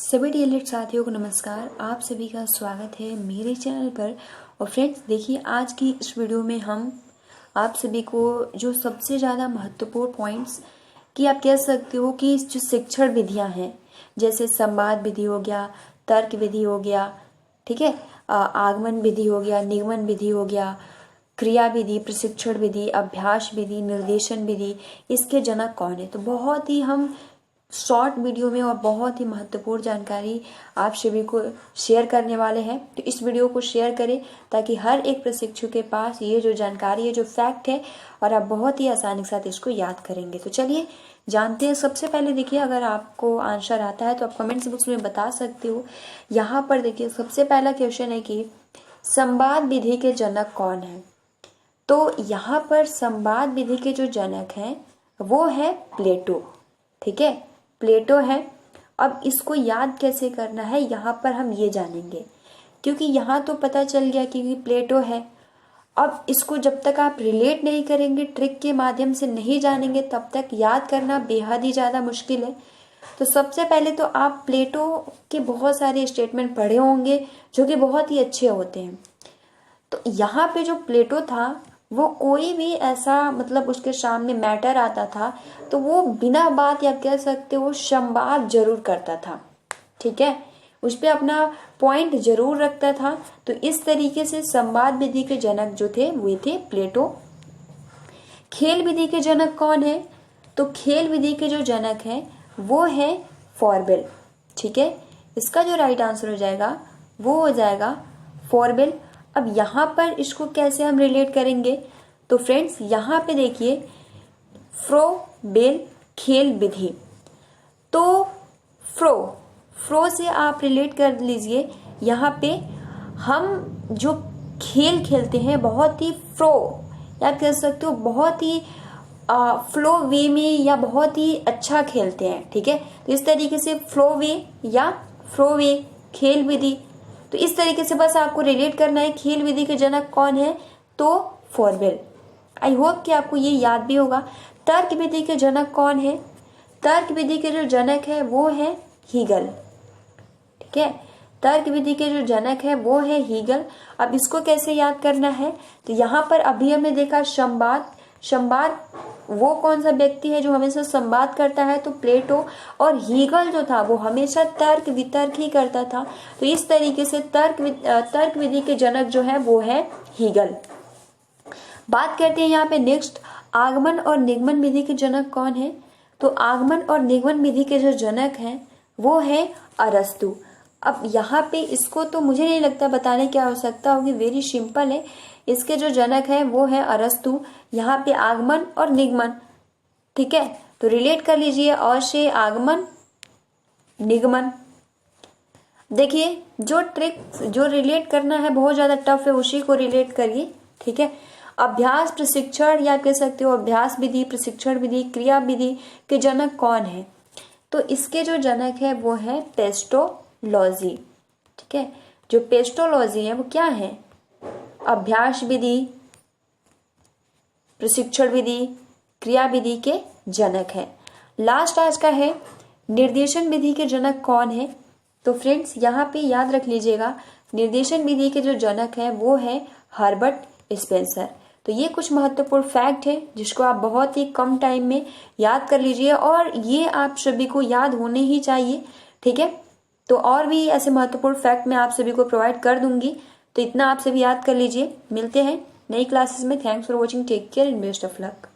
सभी डीएलएड साथियों को नमस्कार। आप सभी का स्वागत है मेरे चैनल पर। और फ्रेंड्स देखिए, आज की इस वीडियो में हम आप सभी को जो सबसे ज़्यादा महत्वपूर्ण पॉइंट्स कि आप कह सकते हो कि जो शिक्षण विधियां हैं, जैसे संवाद विधि हो गया, तर्क विधि हो गया, ठीक है, आगमन विधि हो गया, निगमन विधि हो गया, क्रिया विधि, प्रशिक्षण विधि, अभ्यास विधि, निर्देशन विधि, इसके जनक कौन है। तो बहुत ही हम शॉर्ट वीडियो में और बहुत ही महत्वपूर्ण जानकारी आप सभी को शेयर करने वाले हैं। तो इस वीडियो को शेयर करें ताकि हर एक प्रशिक्षु के पास ये जो जानकारी है, जो फैक्ट है, और आप बहुत ही आसानी के साथ इसको याद करेंगे। तो चलिए जानते हैं। सबसे पहले देखिए, अगर आपको आंसर आता है तो आप कमेंट्स बॉक्स में बता सकते हो। यहाँ पर देखिए, सबसे पहला क्वेश्चन है कि संवाद विधि के जनक कौन है। तो यहाँ पर संवाद विधि के जो जनक हैं वो है प्लेटो। ठीक है, प्लेटो है। अब इसको याद कैसे करना है यहाँ पर हम ये जानेंगे, क्योंकि यहाँ तो पता चल गया कि प्लेटो है। अब इसको जब तक आप रिलेट नहीं करेंगे, ट्रिक के माध्यम से नहीं जानेंगे, तब तक याद करना बेहद ही ज़्यादा मुश्किल है। तो सबसे पहले तो आप प्लेटो के बहुत सारे स्टेटमेंट पढ़े होंगे जो कि बहुत ही अच्छे होते हैं। तो यहाँ पे जो प्लेटो था वो कोई भी ऐसा मतलब उसके सामने मैटर आता था तो वो बिना बात या कह सकते हो संवाद जरूर करता था। ठीक है, उस पर अपना पॉइंट जरूर रखता था। तो इस तरीके से संवाद विधि के जनक जो थे वे थे प्लेटो। खेल विधि के जनक कौन है। तो खेल विधि के जो जनक है वो है फॉरबेल। ठीक है, इसका जो राइट आंसर हो जाएगा वो हो जाएगा फॉरबेल। अब यहाँ पर इसको कैसे हम रिलेट करेंगे। तो फ्रेंड्स यहाँ पे देखिए, फ्रोबेल खेल विधि। तो फ्रो से आप रिलेट कर लीजिए। यहाँ पे हम जो खेल खेलते हैं बहुत ही फ्रो या कह सकते हो बहुत ही फ्लो वे में या बहुत ही अच्छा खेलते हैं। ठीक है, तो इस तरीके से फ्लो वे या फ्रो वे खेल विधि। तो इस तरीके से बस आपको रिलेट करना है। खेल विधि के जनक कौन है तो फॉरबेल। आई होप कि आपको ये याद भी होगा। तर्क विधि के जनक कौन है। तर्क विधि के जो जनक है वो है हीगल। ठीक है, तर्क विधि के जो जनक है वो है हीगल। अब इसको कैसे याद करना है। तो यहाँ पर अभी हमने देखा संवाद वो कौन सा व्यक्ति है जो हमेशा संवाद करता है, तो प्लेटो। और हीगल जो था वो हमेशा तर्क वितर्क ही करता था। तो इस तरीके से तर्क विधि के जनक जो है वो है हीगल। बात करते हैं यहाँ पे नेक्स्ट, आगमन और निगमन विधि के जनक कौन है। तो आगमन और निगमन विधि के जो जनक हैं वो है अरस्तु। अब यहाँ पे इसको तो मुझे नहीं लगता बताने की आवश्यकता होगी, वेरी सिंपल है। इसके जो जनक है वो है अरस्तु। यहाँ पे आगमन और निगमन। ठीक है, तो रिलेट कर लीजिए, और से आगमन निगमन। देखिए, जो ट्रिक जो रिलेट करना है बहुत ज्यादा टफ है, उसी को रिलेट करिए। ठीक है, अभ्यास प्रशिक्षण या कह सकते हो अभ्यास विधि, प्रशिक्षण विधि, क्रिया विधि के जनक कौन है। तो इसके जो जनक है वो है पेस्टोलॉजी। ठीक है, जो पेस्टोलॉजी है वो क्या है, अभ्यास विधि, प्रशिक्षण विधि, क्रिया विधि के जनक है। लास्ट आज का है निर्देशन विधि के जनक कौन है। तो फ्रेंड्स यहाँ पे याद रख लीजिएगा, निर्देशन विधि के जो जनक है वो है हर्बर्ट स्पेंसर। तो ये कुछ महत्वपूर्ण फैक्ट है जिसको आप बहुत ही कम टाइम में याद कर लीजिए, और ये आप सभी को याद होने ही चाहिए। ठीक है, तो और भी ऐसे महत्वपूर्ण फैक्ट मैं आप सभी को प्रोवाइड कर दूंगी, तो इतना आप सभी याद कर लीजिए। मिलते हैं नई क्लासेस में। Thanks for watching, take care and best of luck.